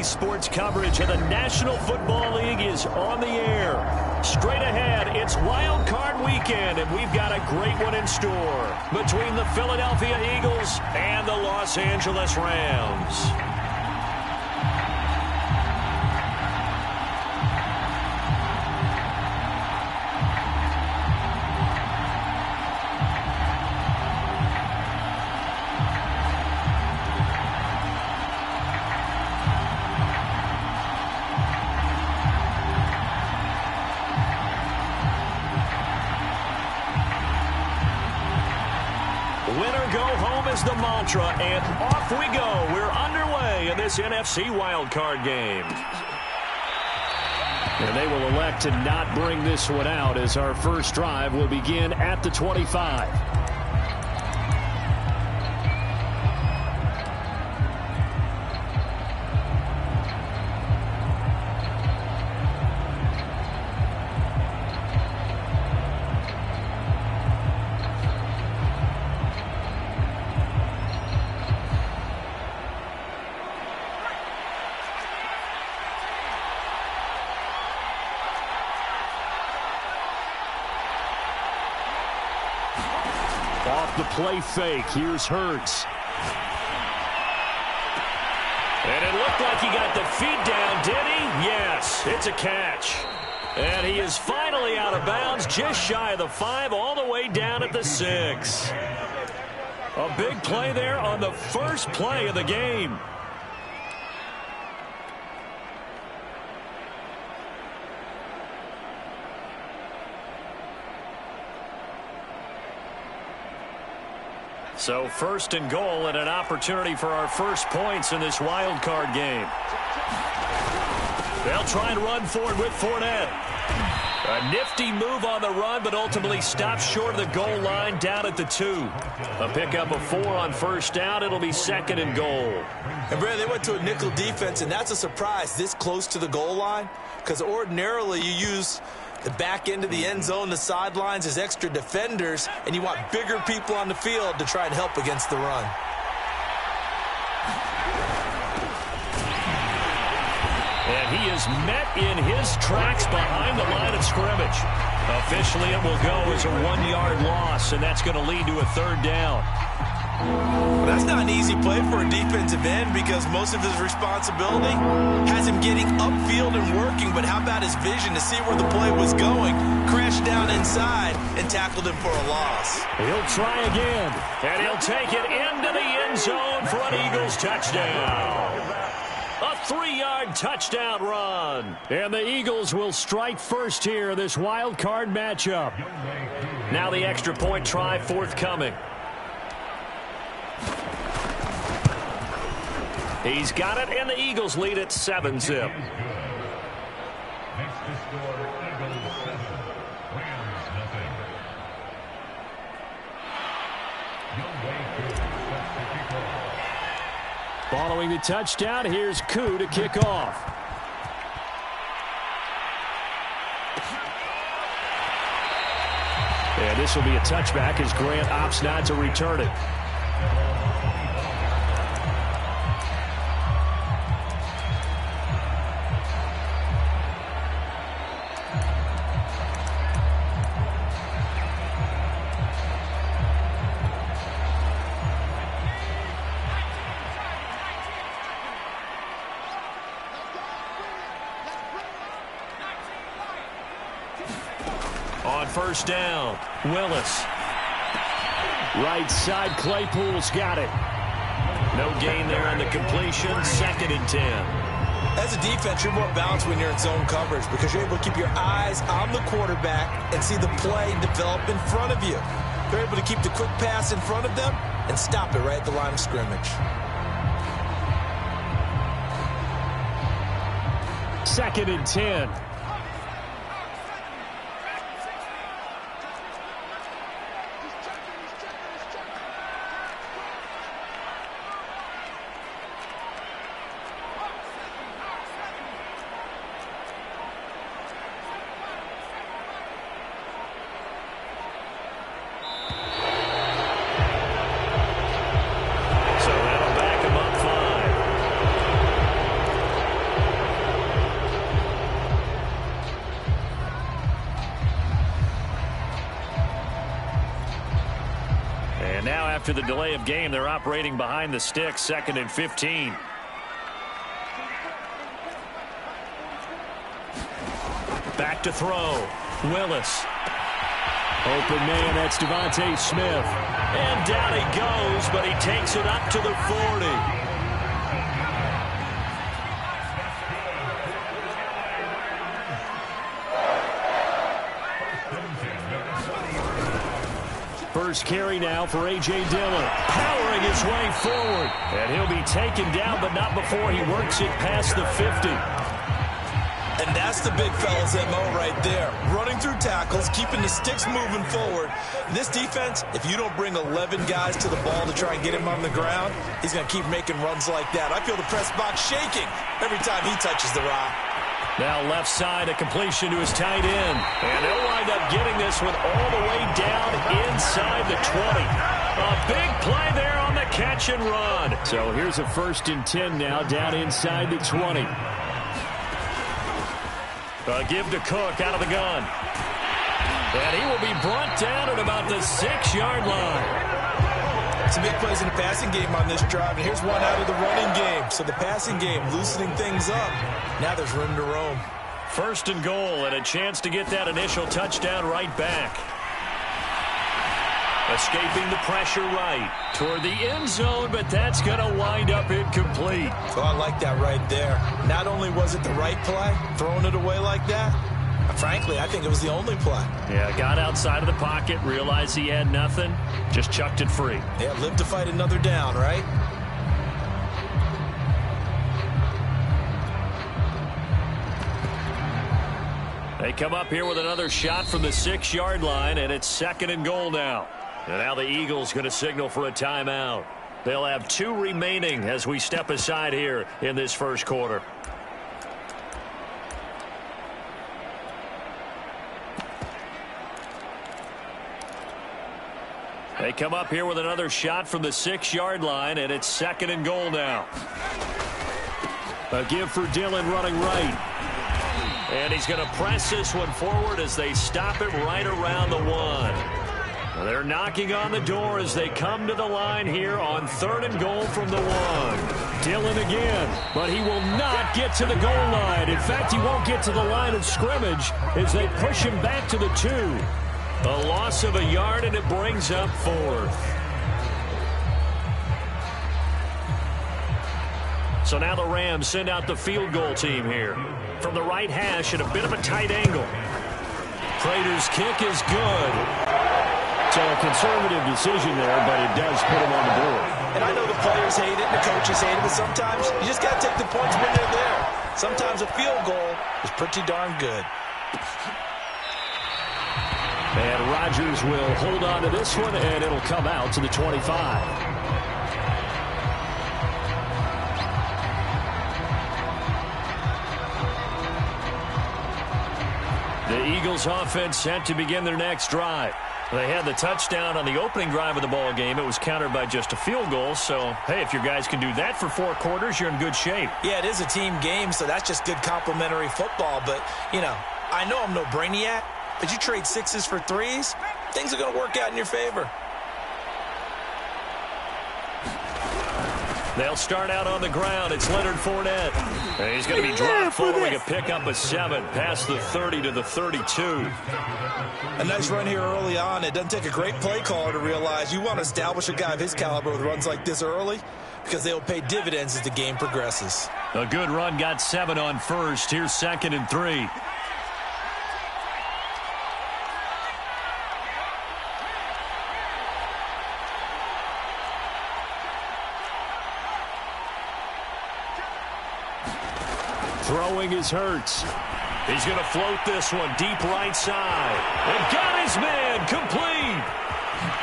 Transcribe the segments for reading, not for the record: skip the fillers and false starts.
Saturday sports coverage of the National Football League is on the air. Straight ahead, it's Wild Card Weekend, and we've got a great one in store between the Philadelphia Eagles and the Los Angeles Rams. Winner go home is the mantra, and off we go. We're underway in this NFC wildcard game. And they will elect to not bring this one out as our first drive will begin at the 25. Off the play fake, here's Hurts. And it looked like he got the feet down, did he? Yes, it's a catch. And he is finally out of bounds, just shy of the 5, all the way down at the 6. A big play there on the first play of the game. So first and goal and an opportunity for our first points in this wild card game. They'll try and run forward with Fournette. A nifty move on the run, but ultimately stops short of the goal line down at the 2. A pickup of 4 on first down. It'll be second and goal. And, Brad, they went to a nickel defense, and that's a surprise this close to the goal line, because ordinarily you use the back end of the end zone, the sidelines as extra defenders, and you want bigger people on the field to try and help against the run. And he is met in his tracks behind the line of scrimmage. Officially, it will go as a 1-yard loss, and that's going to lead to a third down. Well, that's not an easy play for a defensive end because most of his responsibility has him getting upfield and working, but how about his vision to see where the play was going, crashed down inside, and tackled him for a loss. He'll try again, and he'll take it into the end zone for an Eagles touchdown. A 3-yard touchdown run. And the Eagles will strike first here in this wild card matchup. Now the extra point try forthcoming. He's got it, and the Eagles lead at 7-zip. Next to score, Eagles 7, Rams nothing. Following the touchdown, here's Koo to kick off. And this will be a touchback as Grant opts not to return it. On first down, Willis. Right side, Claypool's got it. No gain there on the completion, 2nd and 10. As a defense, you're more balanced when you're in zone coverage because you're able to keep your eyes on the quarterback and see the play develop in front of you. You're able to keep the quick pass in front of them and stop it right at the line of scrimmage. 2nd and 10. And now after the delay of game, they're operating behind the sticks, 2nd and 15. Back to throw. Willis. Open man, that's Devontae Smith. And down he goes, but he takes it up to the 40. First carry now for A.J. Dillon. Powering his way forward. And he'll be taken down, but not before he works it past the 50. And that's the big fella's MO right there. Running through tackles, keeping the sticks moving forward. This defense, if you don't bring 11 guys to the ball to try and get him on the ground, he's going to keep making runs like that. I feel the press box shaking every time he touches the rock. Now left side, a completion to his tight end. And they'll wind up getting this one all the way down inside the 20. A big play there on the catch and run. So here's a 1st and 10 now down inside the 20. A give to Cook out of the gun. And he will be brought down at about the 6-yard line. Some big plays in the passing game on this drive, and here's one out of the running game. So the passing game loosening things up. Now there's room to roam. 1st and goal, and a chance to get that initial touchdown right back. Escaping the pressure right toward the end zone, but that's going to wind up incomplete. So I like that right there. Not only was it the right play, throwing it away like that, frankly, I think it was the only play. Yeah, got outside of the pocket, realized he had nothing, just chucked it free. Yeah, live to fight another down, right? They come up here with another shot from the 6-yard line, and it's 2nd and goal now. And now the Eagles going to signal for a timeout. They'll have 2 remaining as we step aside here in this first quarter. They come up here with another shot from the 6-yard line, and it's 2nd and goal now. A give for Dillon running right. And he's going to press this one forward as they stop it right around the 1. They're knocking on the door as they come to the line here on 3rd and goal from the 1. Dillon again, but he will not get to the goal line. In fact, he won't get to the line of scrimmage as they push him back to the 2. A loss of a yard, and it brings up 4th. So now the Rams send out the field goal team here. From the right hash at a bit of a tight angle. Prater's kick is good. So a conservative decision there, but it does put him on the board. And I know the players hate it, and the coaches hate it, but sometimes you just got to take the points when they're there. Sometimes a field goal is pretty darn good. And Rodgers will hold on to this one, and it'll come out to the 25. The Eagles offense set to begin their next drive. They had the touchdown on the opening drive of the ball game. It was countered by just a field goal. So, hey, if your guys can do that for 4 quarters, you're in good shape. Yeah, it is a team game, so that's just good complimentary football. But, you know, I know I'm no brainiac, but you trade 6s for 3s, things are going to work out in your favor. They'll start out on the ground. It's Leonard Fournette. And he's going to be dropped following a pickup of 7 past the 30 to the 32. A nice run here early on. It doesn't take a great play caller to realize you want to establish a guy of his caliber with runs like this early because they'll pay dividends as the game progresses. A good run, got 7 on first. Here's 2nd and 3. Throwing is Hurts. He's going to float this one deep right side. And got his man complete.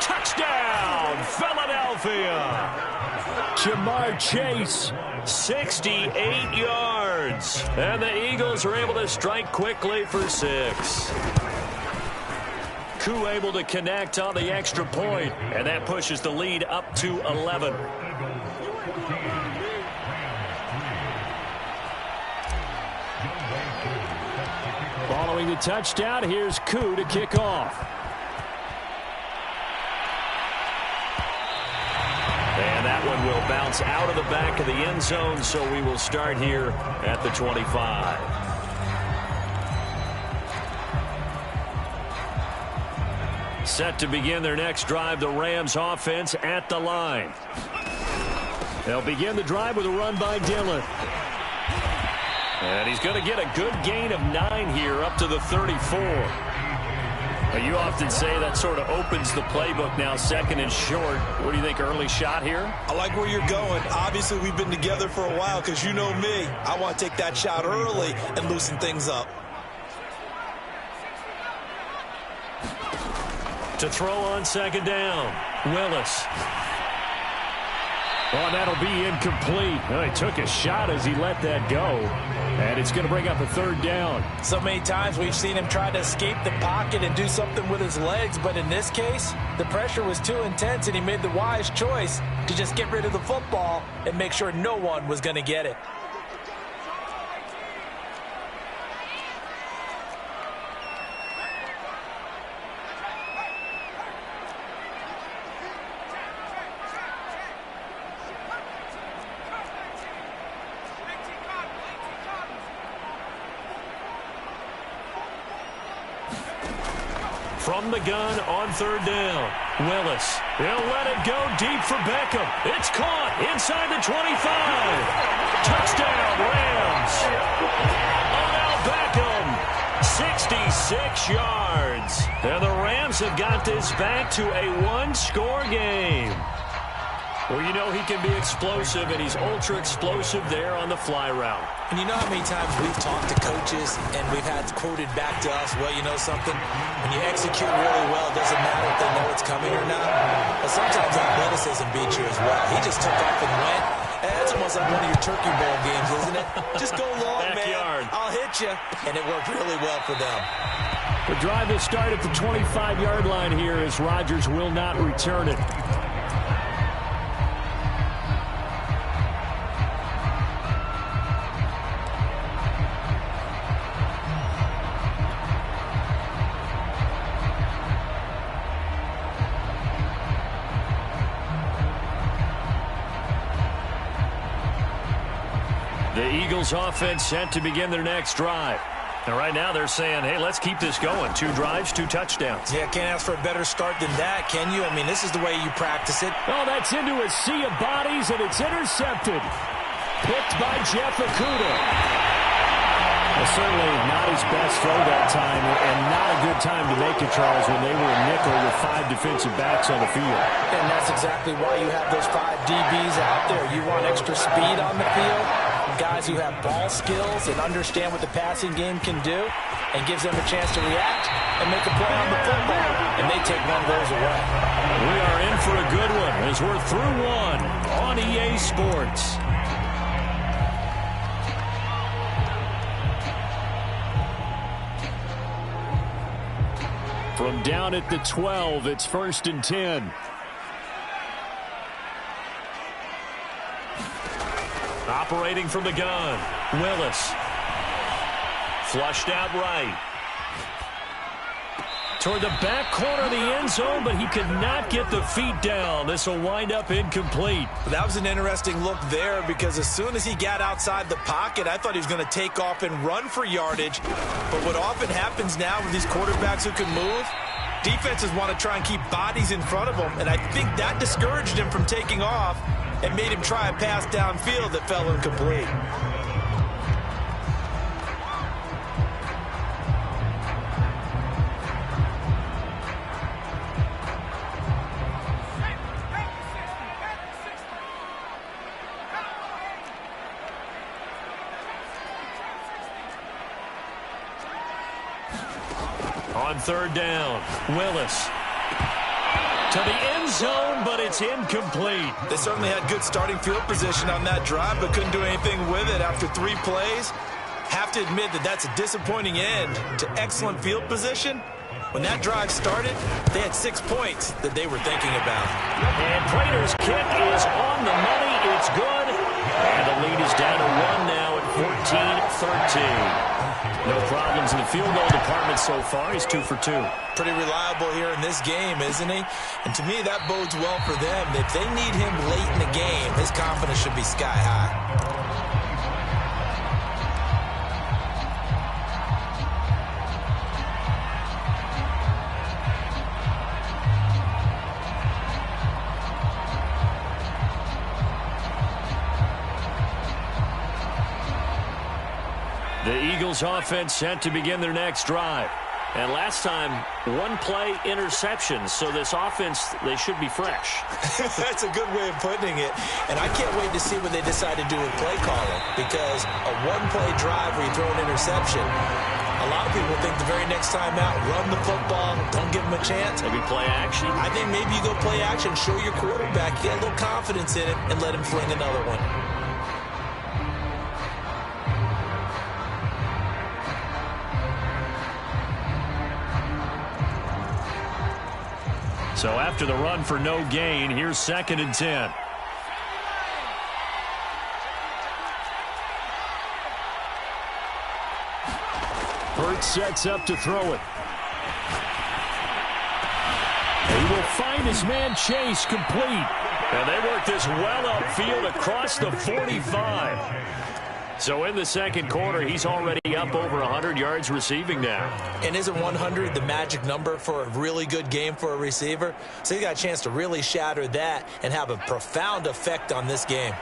Touchdown, Philadelphia. Jamar Chase, 68 yards. And the Eagles are able to strike quickly for 6. Koo able to connect on the extra point, and that pushes the lead up to 11. Following the touchdown, here's Koo to kick off. And that one will bounce out of the back of the end zone, so we will start here at the 25. Set to begin their next drive, the Rams offense at the line. They'll begin the drive with a run by Dillon. And he's going to get a good gain of 9 here up to the 34. You often say that sort of opens the playbook now, second and short. What do you think, early shot here? I like where you're going. Obviously, we've been together for a while because you know me. I want to take that shot early and loosen things up. To throw on second down, Willis. Oh, that'll be incomplete. Oh, he took a shot as he let that go. And it's going to bring up a third down. So many times we've seen him try to escape the pocket and do something with his legs. But in this case, the pressure was too intense, and he made the wise choice to just get rid of the football and make sure no one was going to get it. From the gun on third down, Willis. He'll let it go deep for Beckham. It's caught inside the 25. Touchdown, Rams. Odell Beckham, 66 yards. And the Rams have got this back to a one-score game. Well, you know he can be explosive, and he's ultra-explosive there on the fly route. And you know how many times we've talked to coaches and we've had quoted back to us, well, you know something? When you execute really well, it doesn't matter if they know it's coming or not. But sometimes athleticism beats you as well. He just took off and went. That's almost like one of your Turkey Bowl games, isn't it? Just go long, Backyard. man. I'll hit you. And it worked really well for them. The drive will start at the 25-yard line here as Rodgers will not return it. The Eagles offense set to begin their next drive. And right now they're saying, hey, let's keep this going. 2 drives, 2 touchdowns. Yeah, can't ask for a better start than that, can you? I mean, this is the way you practice it. Oh, that's into a sea of bodies, and it's intercepted. Picked by Jeff Okudah. Well, certainly not his best throw that time, and not a good time to make it, Charles, when they were in nickel with 5 defensive backs on the field. And that's exactly why you have those 5 DBs out there. You want extra speed on the field, guys who have ball skills and understand what the passing game can do, and gives them a chance to react and make a play on the football, and they take one of those away. We are in for a good one as we're through one on EA Sports. From down at the 12, it's 1st and 10. Operating from the gun, Willis. Flushed out right. Toward the back corner of the end zone, but he could not get the feet down. This will wind up incomplete. That was an interesting look there because as soon as he got outside the pocket, I thought he was going to take off and run for yardage. But what often happens now with these quarterbacks who can move, defenses want to try and keep bodies in front of them, and I think that discouraged him from taking off and made him try a pass downfield that fell incomplete. On 3rd down, Willis. To the end zone, but it's incomplete. They certainly had good starting field position on that drive, but couldn't do anything with it after 3 plays. Have to admit that that's a disappointing end to excellent field position. When that drive started, they had 6 points that they were thinking about. And Prater's kick is on the money. It's good. And the lead is down to 1 now at 14-13. No problems in the field goal department so far. He's 2 for 2. Pretty reliable here in this game, isn't he? And to me, that bodes well for them. If they need him late in the game, his confidence should be sky high. The Eagles offense set to begin their next drive. And last time, one-play interception. So this offense, they should be fresh. That's a good way of putting it. And I can't wait to see what they decide to do with play calling. Because a one-play drive where you throw an interception, a lot of people think the very next time out, run the football, don't give them a chance. Maybe play action? I think maybe you go play action, show your quarterback, get a little confidence in it, and let him fling another one. So after the run for no gain, here's 2nd and 10. Hurts sets up to throw it. He will find his man Chase complete. And they work this well upfield across the 45. So in the second quarter, he's already up over 100 yards receiving now. And isn't 100 the magic number for a really good game for a receiver? So he got a chance to really shatter that and have a profound effect on this game.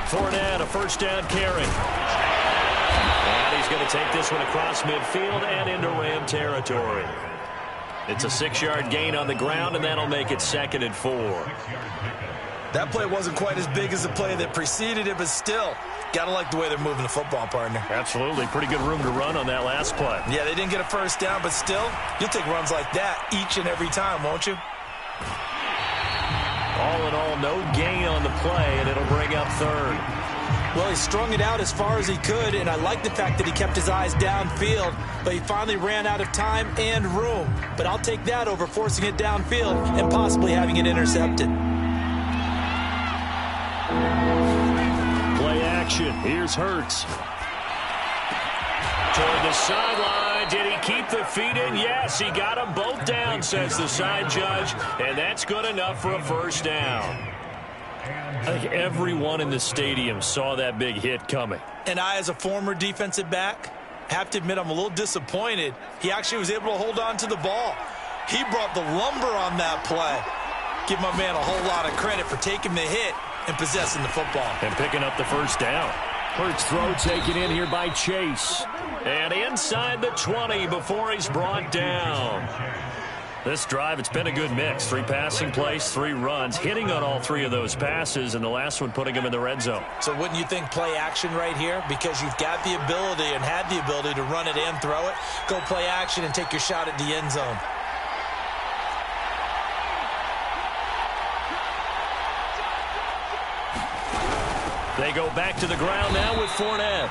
Fournette, a first down carry. And he's going to take this one across midfield and into Ram territory. It's a 6-yard gain on the ground, and that'll make it 2nd and 4. That play wasn't quite as big as the play that preceded it, but still, got to like the way they're moving the football, partner. Absolutely. Pretty good room to run on that last play. Yeah, they didn't get a first down, but still, you'll take runs like that each and every time, won't you? All in all, no gain on the play, and it'll bring up 3rd. Well, he strung it out as far as he could, and I like the fact that he kept his eyes downfield, but he finally ran out of time and room. But I'll take that over forcing it downfield and possibly having it intercepted. Play action. Here's Hurts. Toward the sideline. Did he keep the feet in? Yes, he got them both down, says the side judge, and that's good enough for a first down. I think everyone in the stadium saw that big hit coming. And I, as a former defensive back, have to admit I'm a little disappointed. He actually was able to hold on to the ball. He brought the lumber on that play. Give my man a whole lot of credit for taking the hit and possessing the football. And picking up the first down. Hurts throw taken in here by Chase. And inside the 20 before he's brought down. This drive, it's been a good mix. 3 passing plays, 3 runs, hitting on all 3 of those passes, and the last one putting him in the red zone. So wouldn't you think play action right here? Because you've got the ability and had the ability to run it and throw it. Go play action and take your shot at the end zone. They go back to the ground now with Fournette.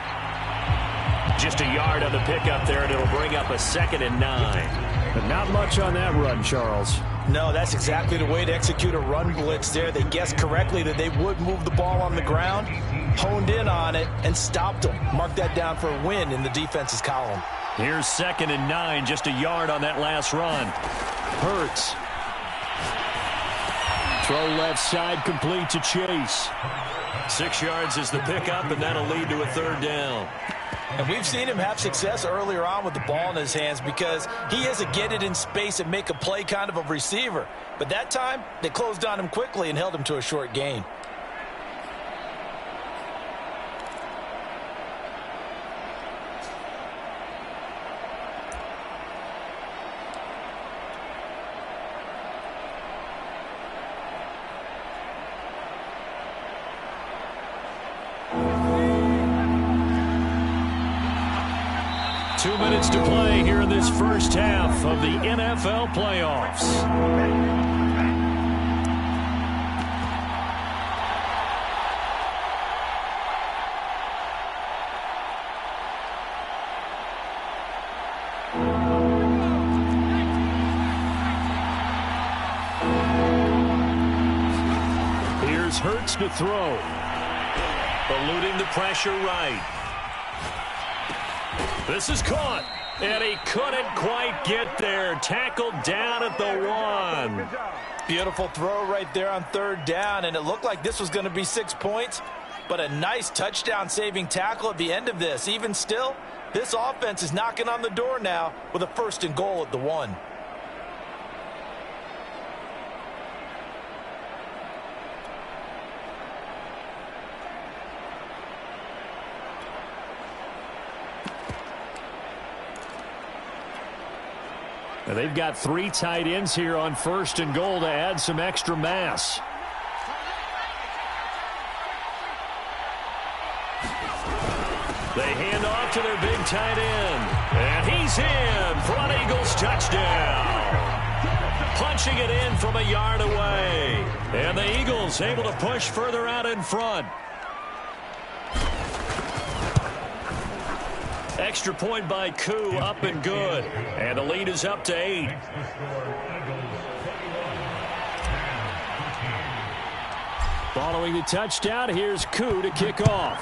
Just a yard on the pickup there, and it'll bring up a 2nd and 9. But not much on that run, Charles. No, that's exactly the way to execute a run blitz there. They guessed correctly that they would move the ball on the ground, honed in on it, and stopped them. Mark that down for a win in the defense's column. Here's 2nd and 9, just a yard on that last run. Hurts. Throw left side complete to Chase. 6 yards is the pickup, and that'll lead to a 3rd down. And we've seen him have success earlier on with the ball in his hands because he is a get it in space and make a play kind of a receiver. But that time, they closed on him quickly and held him to a short gain. Minutes to play here in this first half of the NFL playoffs. Here's Hurts to throw. Eluding the pressure right. This is caught. And he couldn't quite get there. Tackled down at the 1. Beautiful throw right there on 3rd down, and it looked like this was going to be 6 points, but a nice touchdown-saving tackle at the end of this. Even still, this offense is knocking on the door now with a 1st and goal at the 1. Now they've got 3 tight ends here on 1st and goal to add some extra mass. They hand off to their big tight end. And he's in for an Eagles touchdown. Punching it in from a yard away. And the Eagles able to push further out in front. Extra point by Koo, up and good. And the lead is up to 8. Following the touchdown, here's Koo to kick off.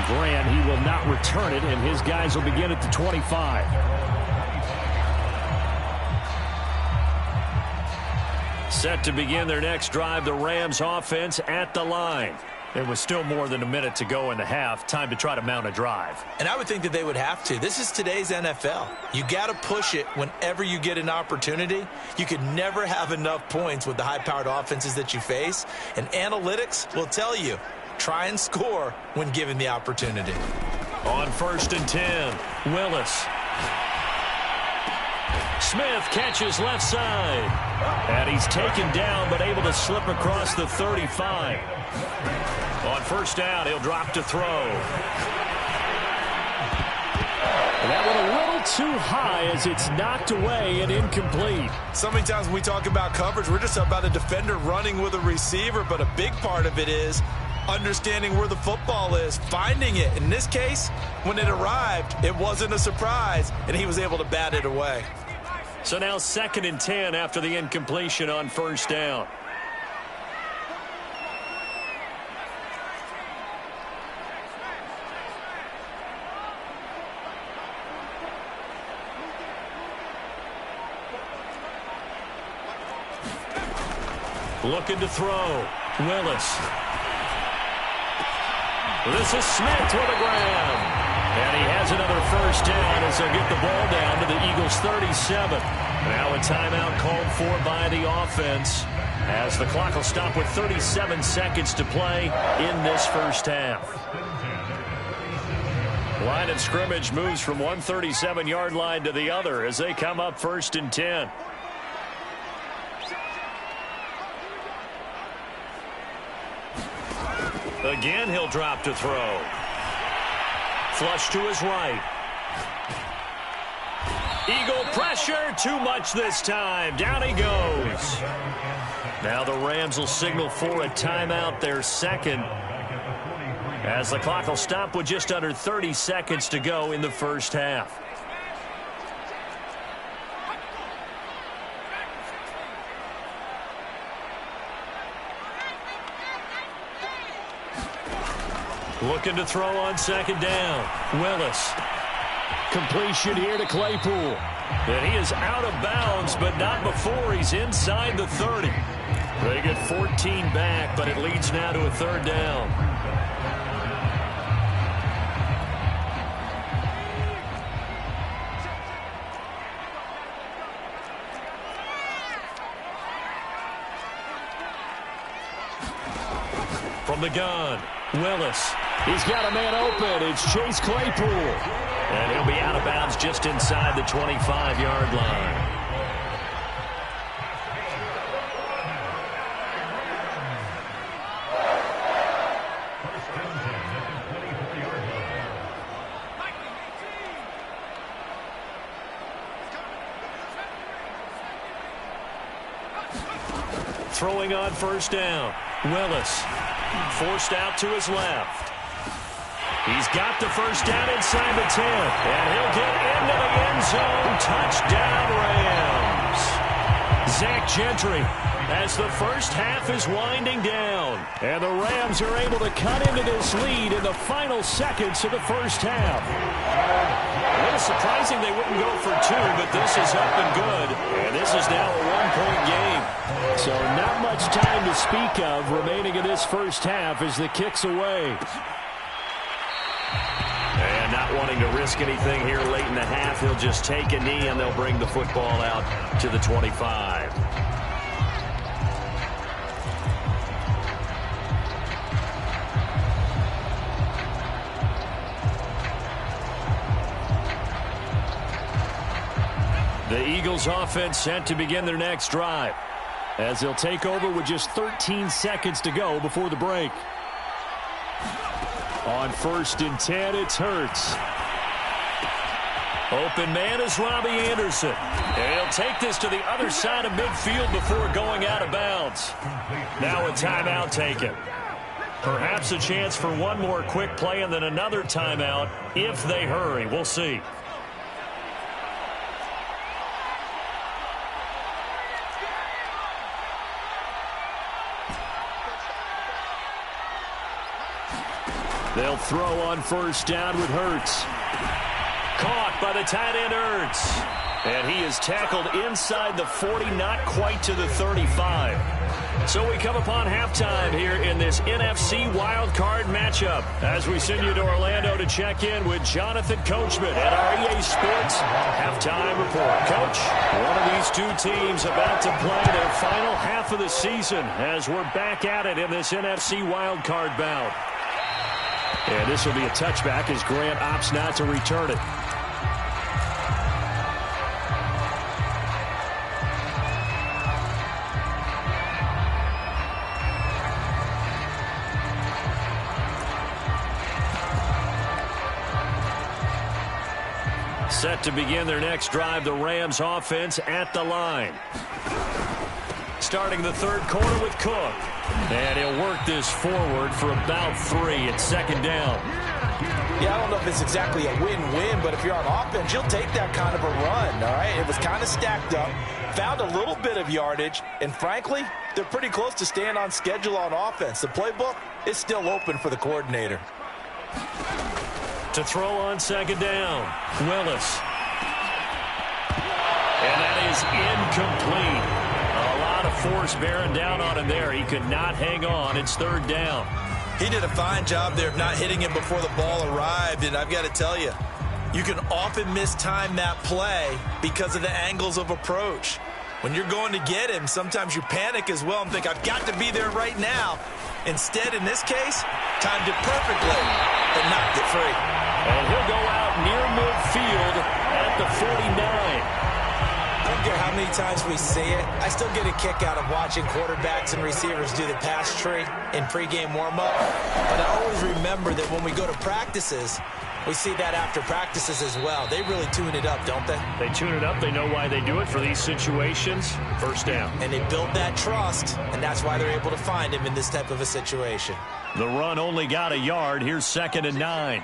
Grant, he will not return it, and his guys will begin at the 25. Set to begin their next drive, the Rams offense at the line. There was still more than a minute to go in the half. Time to try to mount a drive. And I would think that they would have to. This is today's NFL. You got to push it whenever you get an opportunity. You could never have enough points with the high-powered offenses that you face. And analytics will tell you, try and score when given the opportunity. On 1st and 10, Willis. Smith catches left side. And he's taken down but able to slip across the 35. On 1st down, he'll drop to throw. And that one a little too high as it's knocked away and incomplete. So many times when we talk about coverage, we're just about a defender running with a receiver, but a big part of it is understanding where the football is, finding it. In this case, when it arrived, it wasn't a surprise, and he was able to bat it away. So now 2nd and 10 after the incompletion on 1st down. Looking to throw. Willis. This is Smith with a grab. And he has another 1st down as they'll get the ball down to the Eagles' 37. Now a timeout called for by the offense as the clock will stop with 37 seconds to play in this 1st half. Line of scrimmage moves from one 37-yard line to the other as they come up 1st and 10. Again, he'll drop to throw. Flush to his right. Eagle pressure, too much this time. Down he goes. Now the Rams will signal for a timeout, their 2nd, as the clock will stop with just under 30 seconds to go in the 1st half. Looking to throw on 2nd down. Willis. Completion here to Claypool. And he is out of bounds, but not before he's inside the 30. They get 14 back, but it leads now to a 3rd down. From the gun, Willis. He's got a man open. It's Chase Claypool. And he'll be out of bounds just inside the 25-yard line. Throwing on 1st down. Willis. Forced out to his left. He's got the 1st down inside the 10. And he'll get into the end zone. Touchdown, Rams. Zach Gentry as the first half is winding down. And the Rams are able to cut into this lead in the final seconds of the first half. A little surprising they wouldn't go for two, but this is up and good. And this is now a one-point game. So not much time to speak of remaining in this first half as the kick's away. And not wanting to risk anything here late in the half, he'll just take a knee and they'll bring the football out to the 25. The Eagles offense set to begin their next drive as they'll take over with just 13 seconds to go before the break. On 1st and 10, it's Hurts. Open man is Robbie Anderson. And he'll take this to the other side of midfield before going out of bounds. Now a timeout taken. Perhaps a chance for one more quick play and then another timeout if they hurry. We'll see. They'll throw on 1st down with Hurts. Caught by the tight end Hurts. And he is tackled inside the 40, not quite to the 35. So we come upon halftime here in this NFC wildcard matchup as we send you to Orlando to check in with Jonathan Coachman at our EA Sports halftime report. Coach, one of these two teams about to play their final half of the season as we're back at it in this NFC wildcard bout. And this will be a touchback as Grant opts not to return it. Set to begin their next drive, the Rams offense at the line. Starting the third quarter with Cook. And he'll work this forward for about 3 at 2nd down. Yeah, I don't know if it's exactly a win-win, but if you're on offense, you'll take that kind of a run, all right? It was kind of stacked up, found a little bit of yardage, and frankly, they're pretty close to staying on schedule on offense. The playbook is still open for the coordinator. To throw on 2nd down, Willis. And that is incomplete. A lot of force bearing down on him there. He could not hang on. It's 3rd down. He did a fine job there of not hitting him before the ball arrived, and I've got to tell you, you can often mistime that play because of the angles of approach. When you're going to get him, sometimes you panic as well and think, I've got to be there right now. Instead, in this case, timed it perfectly and knocked it free. And he'll go out near midfield at the 49. I don't care how many times we see it. I still get a kick out of watching quarterbacks and receivers do the pass tree in pregame warm-up. But I always remember that when we go to practices, we see that after practices as well. They really tune it up, don't they? They tune it up. They know why they do it for these situations. 1st down. And they build that trust, and that's why they're able to find him in this type of a situation. The run only got a yard. Here's 2nd and 9.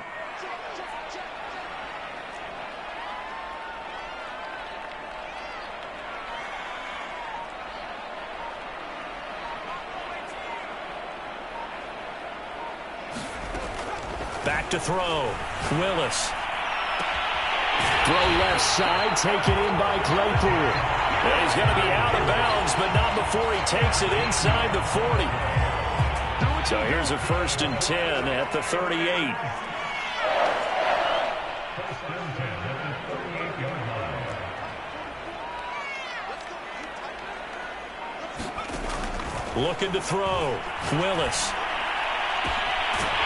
Back to throw. Willis. Throw left side, taken in by Claypool. And he's going to be out of bounds, but not before he takes it inside the 40. So here's a 1st and 10 at the 38. Looking to throw. Willis.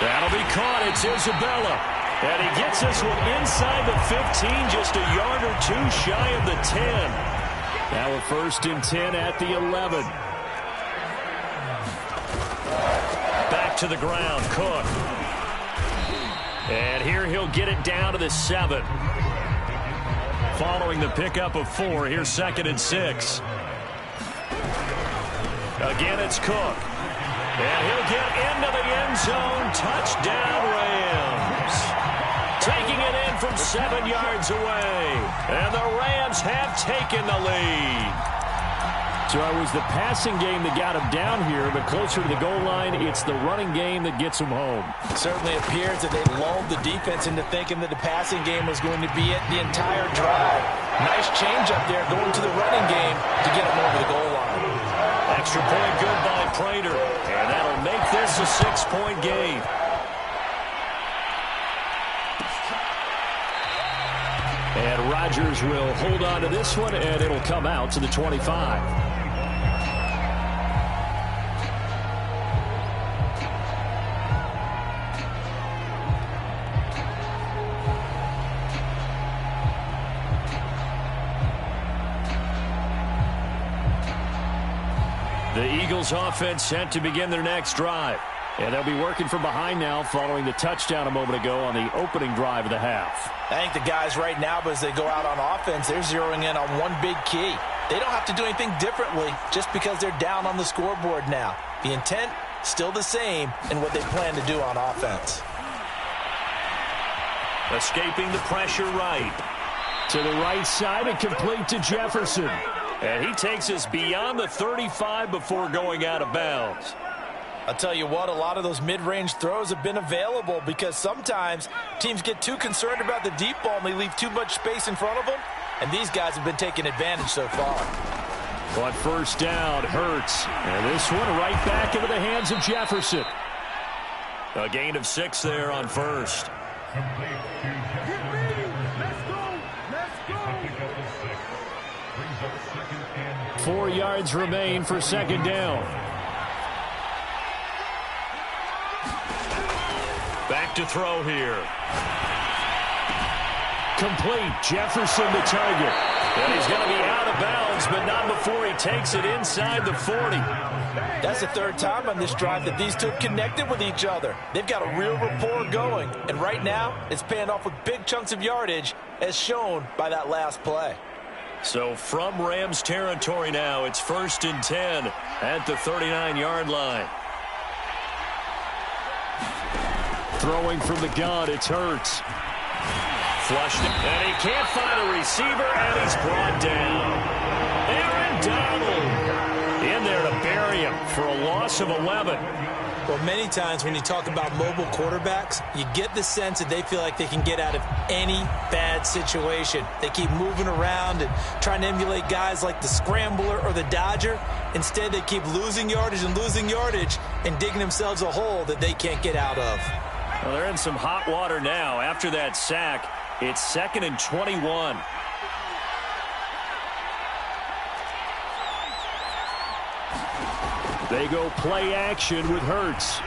That'll be caught. It's Isabella. And he gets this one inside the 15, just a yard or 2 shy of the 10. Now a 1st and 10 at the 11. Back to the ground, Cook. And here he'll get it down to the 7. Following the pickup of 4, here's 2nd and 6. Again, it's Cook. And he'll get into the end zone. Touchdown, Rams. Taking it in from 7 yards away. And the Rams have taken the lead. So it was the passing game that got him down here, but closer to the goal line, it's the running game that gets him home. Certainly appears that they lulled the defense into thinking that the passing game was going to be it the entire drive. Nice change up there going to the running game to get him over the goal line. Extra point good by Prater, and that'll make this a 6-point game. And Rodgers will hold on to this one, and it'll come out to the 25. The Eagles offense set to begin their next drive. And they'll be working from behind now following the touchdown a moment ago on the opening drive of the half. I think the guys right now, as they go out on offense, they're zeroing in on one big key. They don't have to do anything differently just because they're down on the scoreboard now. The intent, still the same in what they plan to do on offense. Escaping the pressure right. To the right side and complete to Jefferson. And he takes us beyond the 35 before going out of bounds. I'll tell you what, a lot of those mid-range throws have been available because sometimes teams get too concerned about the deep ball and they leave too much space in front of them, and these guys have been taking advantage so far. But first down, Hurts. And this one right back into the hands of Jefferson. A gain of 6 there on first. Complete to Jefferson. Let's go. Brings up second and 4 yards remain for second down. Back to throw here. Complete. Jefferson the target. And he's going to be out of bounds, but not before he takes it inside the 40. That's the third time on this drive that these two have connected with each other. They've got a real rapport going. And right now, it's paying off with big chunks of yardage, as shown by that last play. So from Rams territory now, it's 1st and 10 at the 39-yard line. Throwing from the gun, it's Hurts. Flushed it, and he can't find a receiver, and he's brought down. Aaron Donald in there to bury him for a loss of 11. Well, many times when you talk about mobile quarterbacks, you get the sense that they feel like they can get out of any bad situation. They keep moving around and trying to emulate guys like the Scrambler or the Dodger. Instead, they keep losing yardage and digging themselves a hole that they can't get out of. Well, they're in some hot water now. After that sack, it's 2nd and 21. They go play action with Hurts.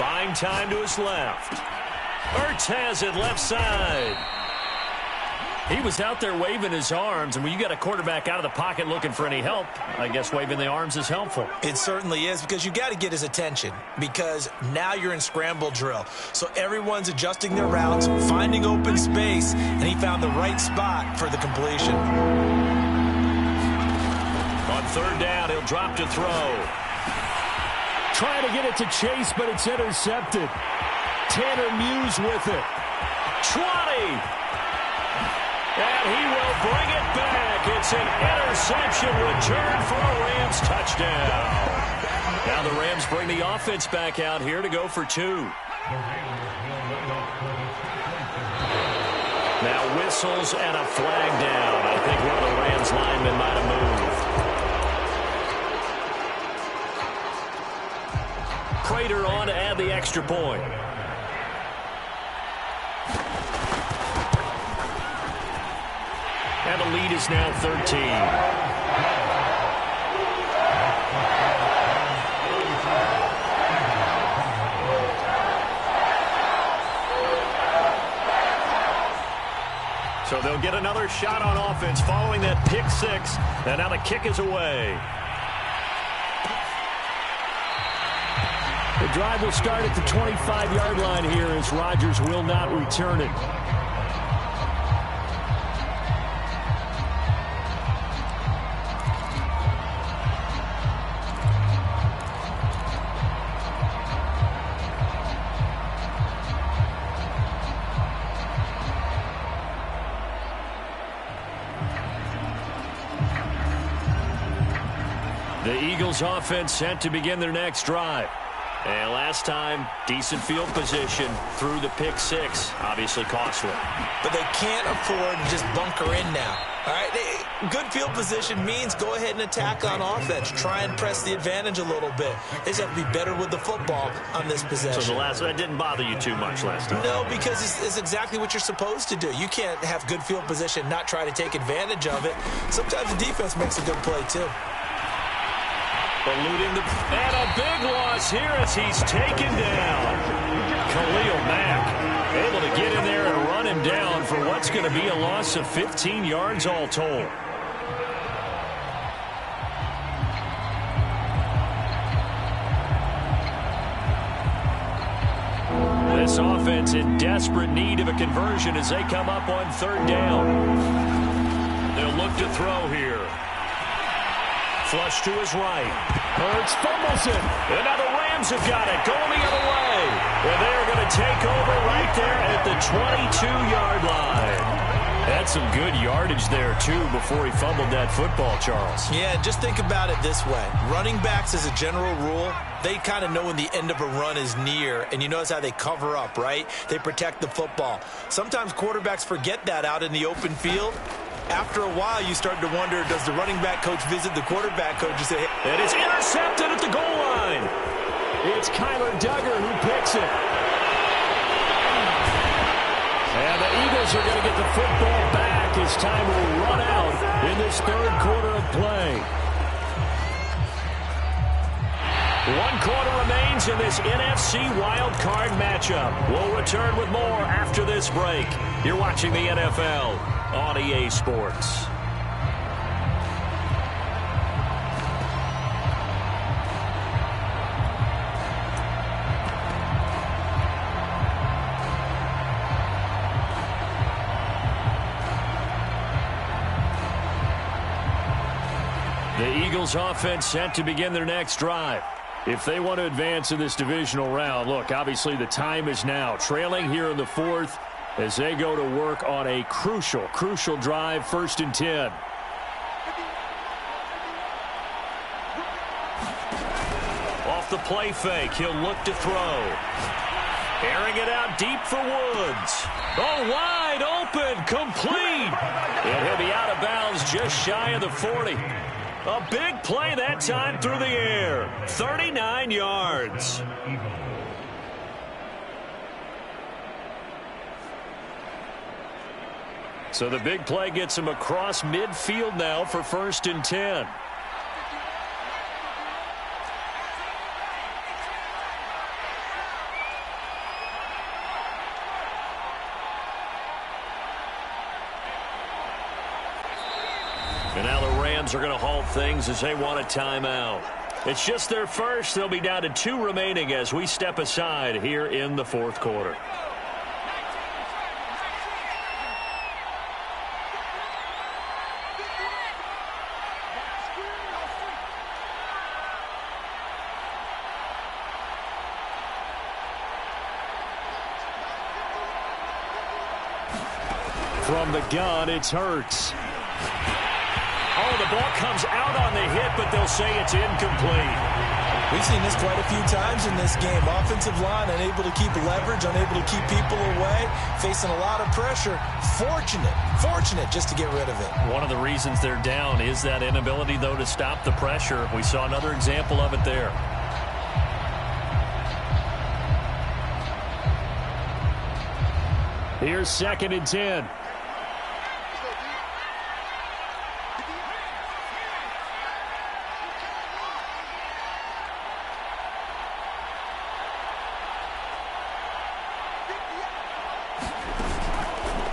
Buying time to his left. Hurts has it left side. He was out there waving his arms, and when you got a quarterback out of the pocket looking for any help, I guess waving the arms is helpful. It certainly is, because you got to get his attention, because now you're in scramble drill. So everyone's adjusting their routes, finding open space, and he found the right spot for the completion. On 3rd down, he'll drop to throw. Trying to get it to Chase, but it's intercepted. Tanner Muse with it. 20. And he will bring it back. It's an interception return for a Rams touchdown. Now the Rams bring the offense back out here to go for 2. Now whistles and a flag down. I think one of the Rams linemen might have moved. Prater on to add the extra point. And the lead is now 13. So they'll get another shot on offense following that pick 6. And now the kick is away. The drive will start at the 25-yard line here as Rodgers will not return it. Eagles offense set to begin their next drive. And last time, decent field position through the pick six. Obviously costly. But they can't afford to just bunker in now. All right, good field position means go ahead and attack on offense. Try and press the advantage a little bit. They just have to be better with the football on this possession. So that didn't bother you too much last time? No, because it's exactly what you're supposed to do. You can't have good field position, not try to take advantage of it. Sometimes the defense makes a good play, too. And a big loss here as he's taken down. Khalil Mack able to get in there and run him down for what's going to be a loss of 15 yards all told. This offense in desperate need of a conversion as they come up on third down. They'll look to throw here. Flush to his right. Hurts fumbles it. And now the Rams have got it. Going the other way. And they're going to take over right there at the 22-yard line. That's some good yardage there, too, before he fumbled that football, Charles. Yeah, just think about it this way. Running backs, as a general rule, they kind of know when the end of a run is near, and you notice how they cover up, right? They protect the football. Sometimes quarterbacks forget that out in the open field. After a while, you start to wonder, does the running back coach visit the quarterback coach and say, hey? And it's intercepted at the goal line. It's Kyler Duggar who picks it. And the Eagles are going to get the football back as time will run out in this third quarter of play. 1 quarter remains in this NFC Wild Card matchup. We'll return with more after this break. You're watching the NFL on EA Sports. The Eagles offense set to begin their next drive. If they want to advance in this divisional round, look, obviously the time is now. Trailing here in the fourth as they go to work on a crucial drive, 1st and 10. Off the play fake, he'll look to throw. Airing it out deep for Woods. Oh, wide open, complete. And he'll be out of bounds just shy of the 40. A big play that time through the air. 39 yards. So the big play gets him across midfield now for 1st and 10. And now the Rams are going to halt things as they want a timeout. It's just their first. They'll be down to 2 remaining as we step aside here in the fourth quarter. From the gun, it's Hurts. Oh, the ball comes out on the hit, but they'll say it's incomplete. We've seen this quite a few times in this game. Offensive line unable to keep leverage, unable to keep people away, facing a lot of pressure. Fortunate just to get rid of it. One of the reasons they're down is that inability, though, to stop the pressure. We saw another example of it there. Here's 2nd and 10.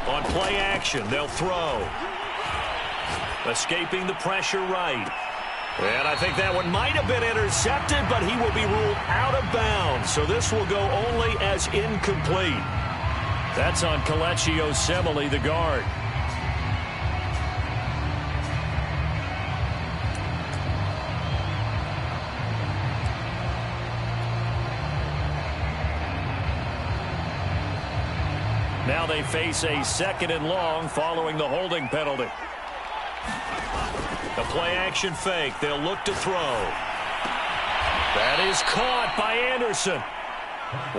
On play action, they'll throw. Escaping the pressure right. And I think that one might have been intercepted, but he will be ruled out of bounds. So this will go only as incomplete. That's on Kelechi Osemele, the guard. Now they face a 2nd and long following the holding penalty. The play action fake. They'll look to throw. That is caught by Anderson.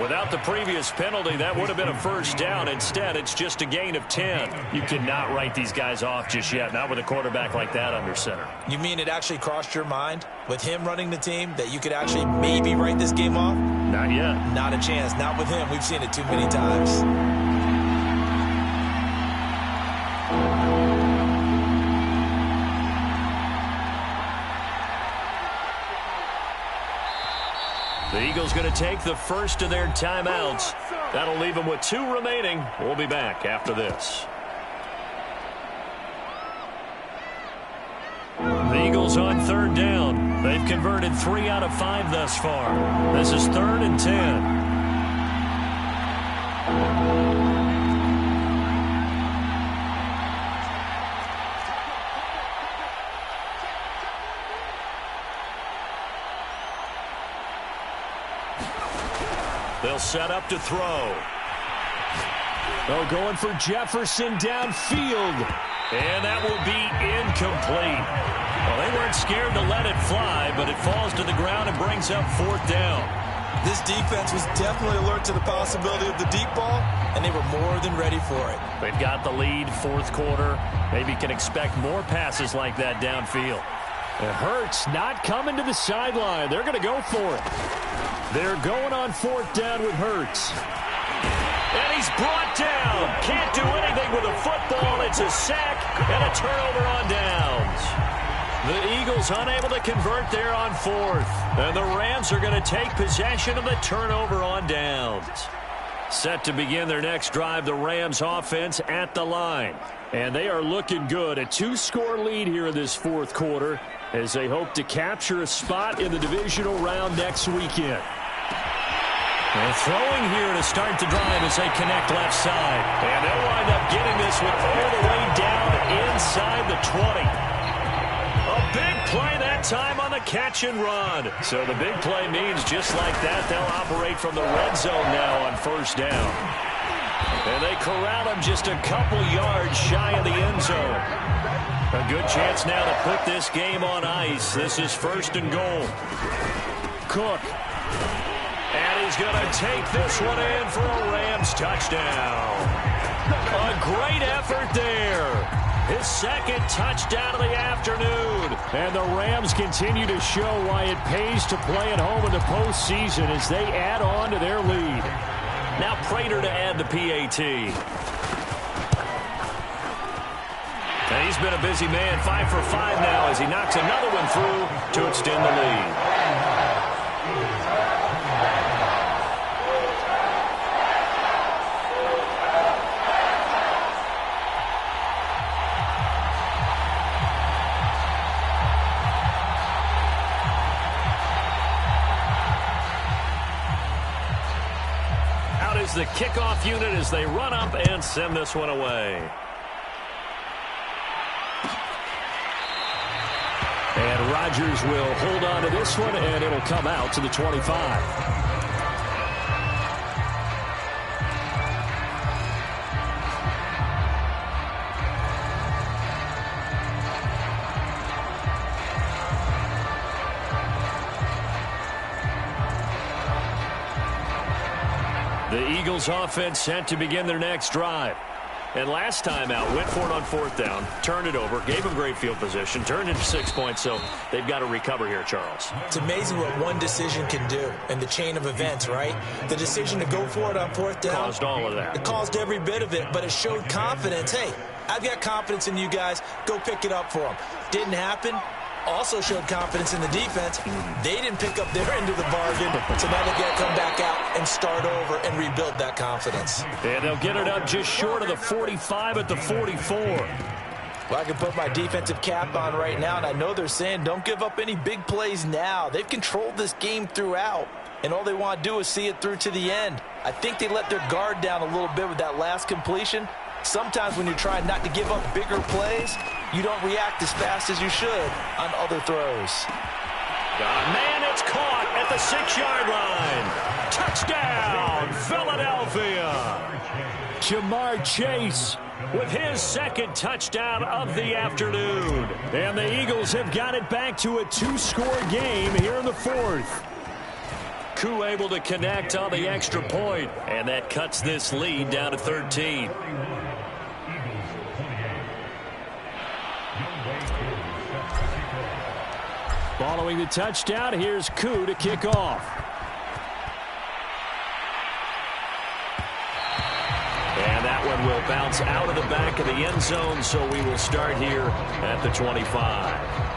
Without the previous penalty, that would have been a first down. Instead, it's just a gain of 10. You cannot write these guys off just yet, not with a quarterback like that under center. You mean it actually crossed your mind with him running the team that you could actually maybe write this game off? Not yet. Not a chance. Not with him. We've seen it too many times. The Eagles going to take the first of their timeouts. That'll leave them with 2 remaining. We'll be back after this. The Eagles on third down. They've converted 3 out of 5 thus far. This is 3rd and 10. They'll set up to throw. They're going for Jefferson downfield. And that will be incomplete. Well, they weren't scared to let it fly, but it falls to the ground and brings up 4th down. This defense was definitely alert to the possibility of the deep ball, and they were more than ready for it. They've got the lead, 4th quarter. Maybe can expect more passes like that downfield. It hurts not coming to the sideline. They're going to go for it. They're going on 4th down with Hurts. And he's brought down. Can't do anything with a football. It's a sack and a turnover on downs. The Eagles unable to convert there on 4th. And the Rams are going to take possession of the turnover on downs. Set to begin their next drive, the Rams offense at the line. And they are looking good. A 2-score lead here in this 4th quarter as they hope to capture a spot in the divisional round next weekend. And throwing here to start the drive as they connect left side. And they'll wind up getting this one all the way down inside the 20. A big play that time on the catch and run. So the big play means just like that, they'll operate from the red zone now on 1st down. And they corral him just a couple yards shy of the end zone. A good chance now to put this game on ice. This is 1st and goal. Cook. And he's going to take this one in for a Rams touchdown. A great effort there. His 2nd touchdown of the afternoon. And the Rams continue to show why it pays to play at home in the postseason as they add on to their lead. Now Prater to add the PAT. And he's been a busy man, 5 for 5 now as he knocks another one through to extend the lead. The kickoff unit as they run up and send this one away. And Rodgers will hold on to this one, and it'll come out to the 25. The Eagles offense set to begin their next drive. And last time out, went for it on 4th down, turned it over, gave them great field position, turned into 6 points, so they've got to recover here, Charles. It's amazing what one decision can do in the chain of events, right? The decision to go for it on 4th down. Caused all of that. It caused every bit of it, but it showed confidence. Hey, I've got confidence in you guys. Go pick it up for them. Didn't happen. Also showed confidence in the defense. They didn't pick up their end of the bargain, so now they've got to come back out and start over and rebuild that confidence. And they'll get it up just short of the 45 at the 44. Well, I can put my defensive cap on right now, and I know they're saying don't give up any big plays now. They've controlled this game throughout, and all they want to do is see it through to the end. I think they let their guard down a little bit with that last completion. Sometimes when you're trying not to give up bigger plays, you don't react as fast as you should on other throws. Man, it's caught at the 6-yard line. Touchdown, Philadelphia. Jamar Chase with his 2nd touchdown of the afternoon. And the Eagles have got it back to a 2-score game here in the 4th. Koo able to connect on the extra point, and that cuts this lead down to 13. Following the touchdown, here's Koo to kick off. And that one will bounce out of the back of the end zone, so we will start here at the 25.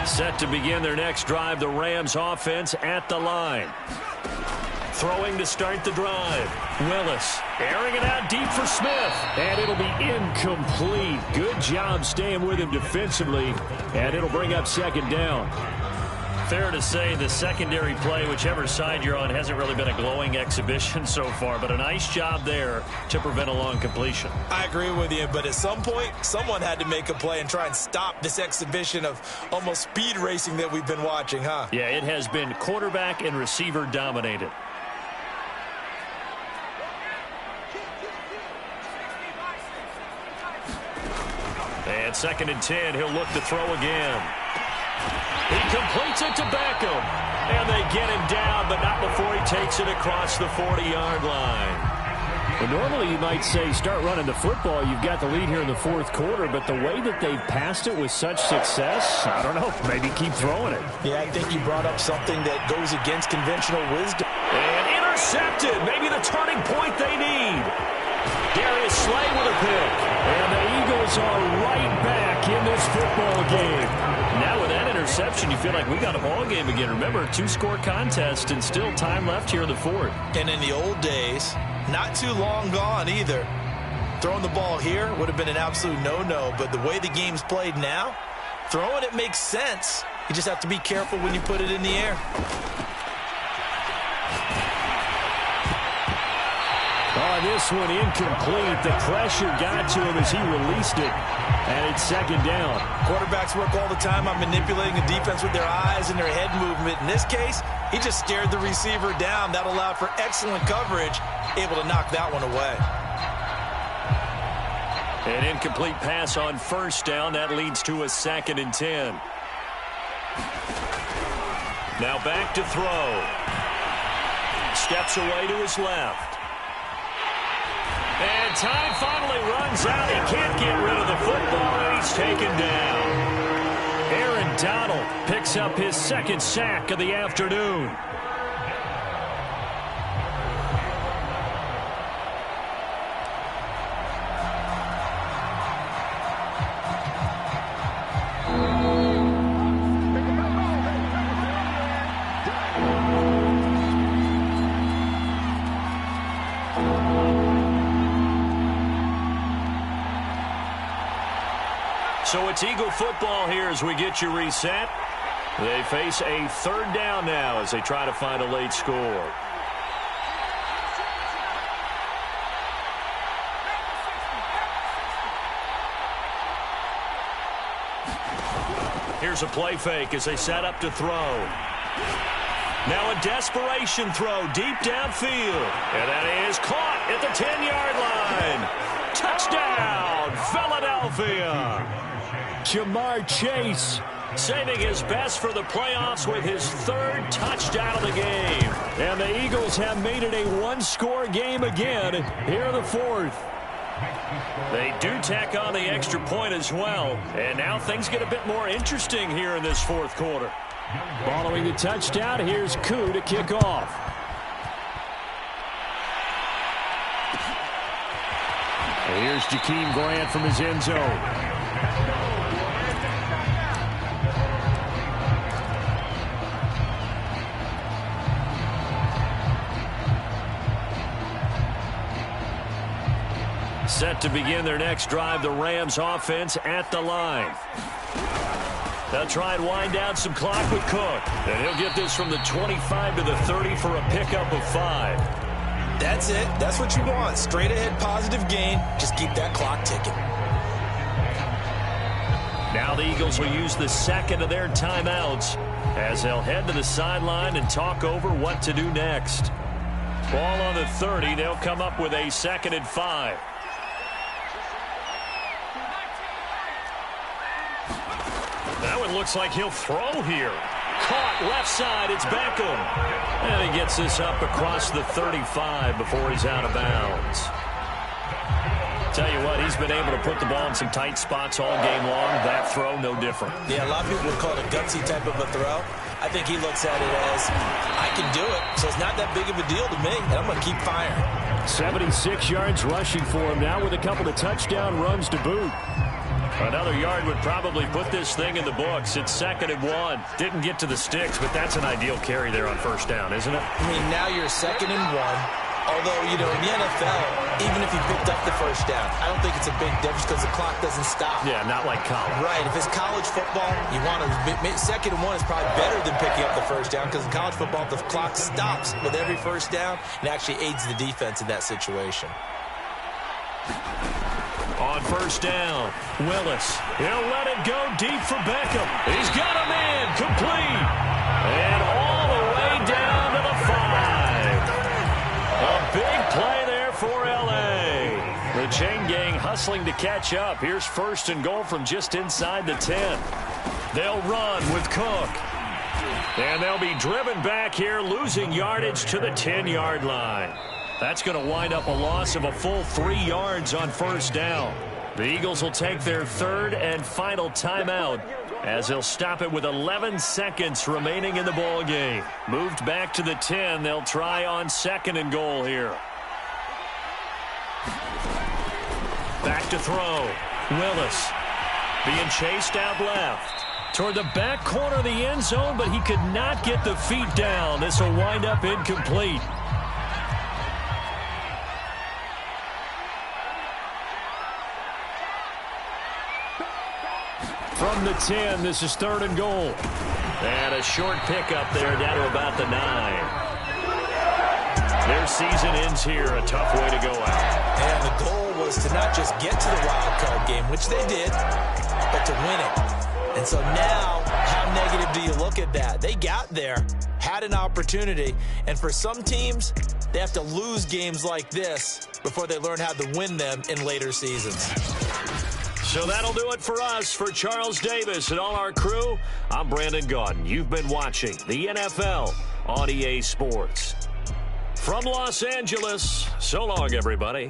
Set to begin their next drive, the Rams offense at the line. Throwing to start the drive. Willis airing it out deep for Smith. And it'll be incomplete. Good job staying with him defensively. And it'll bring up second down. Fair to say the secondary play, whichever side you're on, hasn't really been a glowing exhibition so far, but a nice job there to prevent a long completion. I agree with you, but at some point, someone had to make a play and try and stop this exhibition of almost speed racing that we've been watching, huh? Yeah, it has been quarterback and receiver dominated. And 2nd and 10, he'll look to throw again. He completes it to Beckham. And they get him down, but not before he takes it across the 40-yard line. Well, normally you might say start running the football. You've got the lead here in the fourth quarter, but the way that they've passed it with such success, I don't know, maybe keep throwing it. Yeah, I think you brought up something that goes against conventional wisdom. And intercepted. Maybe the turning point they need. Darius Slay with a pick. And the Eagles are right back in this football game. Now with that interception, you feel like we got a ball game again. Remember, 2-score contest and still time left here in the fourth. And in the old days, not too long gone either, throwing the ball here would have been an absolute no-no. But the way the game's played now, throwing it makes sense. You just have to be careful when you put it in the air. Oh, this one incomplete. The pressure got to him as he released it. And it's second down. Quarterbacks work all the time on manipulating the defense with their eyes and their head movement. In this case, he just stared the receiver down. That allowed for excellent coverage, able to knock that one away. An incomplete pass on first down. That leads to a 2nd and 10. Now back to throw. Steps away to his left. And time finally runs out. He can't get rid of the football, and he's taken down. Aaron Donald picks up his 2nd sack of the afternoon. So it's Eagle football here as we get you reset. They face a 3rd down now as they try to find a late score. Here's a play fake as they set up to throw. Now a desperation throw deep downfield. And that is caught at the 10-yard line. Touchdown, Philadelphia. Jamar Chase saving his best for the playoffs with his 3rd touchdown of the game. And the Eagles have made it a 1-score game again here in the 4th. They do tack on the extra point as well. And now things get a bit more interesting here in this 4th quarter. Following the touchdown, here's Koo to kick off. And here's Jakeem Grant from his end zone. Set to begin their next drive, the Rams offense at the line. They'll try and wind down some clock with Cook. And he'll get this from the 25 to the 30 for a pickup of 5. That's it. That's what you want. Straight ahead positive gain. Just keep that clock ticking. Now the Eagles will use the 2nd of their timeouts as they'll head to the sideline and talk over what to do next. Ball on the 30. They'll come up with a 2nd and 5. That one looks like he'll throw here. caught left side. It's Beckham. And he gets this up across the 35 before he's out of bounds. Tell you what, he's been able to put the ball in some tight spots all game long. That throw, no different. Yeah, a lot of people would call it a gutsy type of a throw. I think he looks at it as, I can do it, so it's not that big of a deal to me, and I'm going to keep firing. 76 yards rushing for him now with a couple of touchdown runs to boot. Another yard would probably put this thing in the books. It's 2nd and 1. Didn't get to the sticks, but that's an ideal carry there on first down, isn't it? I mean, now you're 2nd and 1. Although, you know, in the NFL, even if you picked up the first down, I don't think it's a big difference because the clock doesn't stop. Yeah, not like college. Right. If it's college football, you want to 2nd and 1 is probably better than picking up the first down because in college football, the clock stops with every first down and actually aids the defense in that situation. On first down, Willis. He'll let it go deep for Beckham. He's got a man complete. And all the way down to the 5. A big play there for L.A. The chain gang hustling to catch up. Here's 1st and goal from just inside the 10. They'll run with Cook. And they'll be driven back here, losing yardage to the 10-yard line. That's going to wind up a loss of a full 3 yards on first down. The Eagles will take their 3rd and final timeout as they'll stop it with 11 seconds remaining in the ball game. Moved back to the 10. They'll try on 2nd and goal here. Back to throw. Willis being chased out left toward the back corner of the end zone, but he could not get the feet down. This will wind up incomplete. From the 10, this is 3rd and goal. And a short pickup there down to about the 9. Their season ends here. A tough way to go out. And the goal was to not just get to the wild card game, which they did, but to win it. And so now, how negative do you look at that? They got there, had an opportunity, and for some teams, they have to lose games like this before they learn how to win them in later seasons. So that'll do it for us. For Charles Davis and all our crew, I'm Brandon Gaudin. You've been watching the NFL on EA Sports. From Los Angeles, so long, everybody.